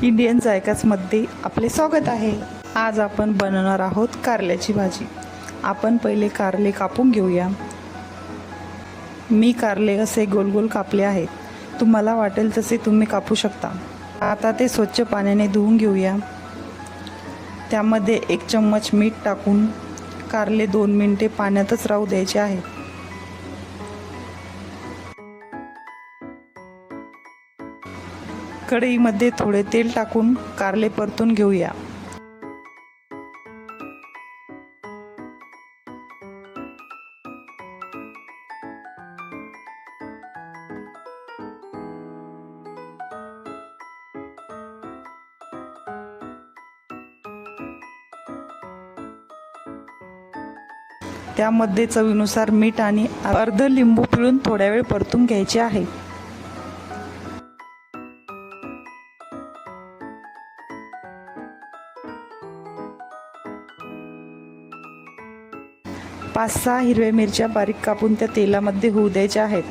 Indian जायकाजमध्ये आपले स्वागत आहे। आज आपण बनवणार आहोत कारल्याची भाजी। आपण पहिले कारले कापून घेऊया। मी कारले असे गोल गोल कापले आहेत। तुम्हाला वाटेल तसे तुम्ही कापू शकता। आता ते स्वच्छ पाण्याने धुवून घेऊया। त्यामध्ये 1 चम्मच मीठ टाकून कारले 2 मिनिटे पाण्यातच राहू द्यायचे आहे। कढईमध्ये थोडे तेल टाकून कारले परतून घेऊया। त्यामध्ये चवीनुसार मीठ आणि अर्ध लिंबू पिळून थोड्या वेळ परतून घ्यायचे आहे। पाच 6 हिरव्या मिरच्या बारीक कापून त्या तेलामध्ये होऊ द्यायच्या आहेत।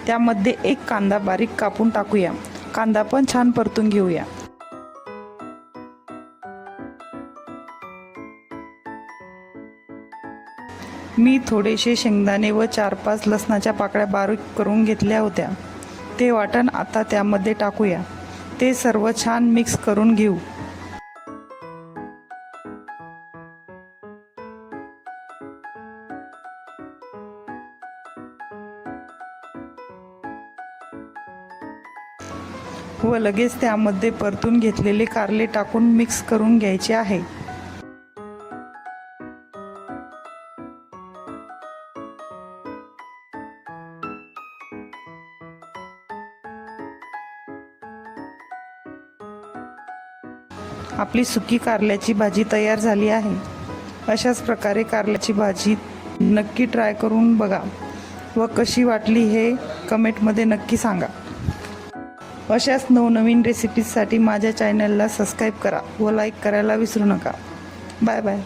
त्यामध्ये 1 कांदा बारीक कापून टाकूया। कांदा पण छान परतून घेऊया। मी थोडेसे शेंगदाणे व 4-5 लसणाच्या पाकळ्या बारीक करून घेतल्या होत्या। ते वाटण आता त्यामध्ये टाकूया। ते सर्व छान मिक्स करून घेऊ। व लगेच त्यामध्ये परतून घेतलेले कारले टाकून मिक्स करून घ्यायचे आहे। आपली सुकी कारल्याची भाजी तयार झाली आहे। अशाच प्रकारे कारल्याची भाजी नक्की ट्राय करून बघा व कशी वाटली हे कमेंटमध्ये नक्की सांगा। अशाच नवनवीन रेसिपीजसाठी माझ्या चॅनलला सबस्क्राईब करा व लाईक करायला विसरू नका। Bye bye.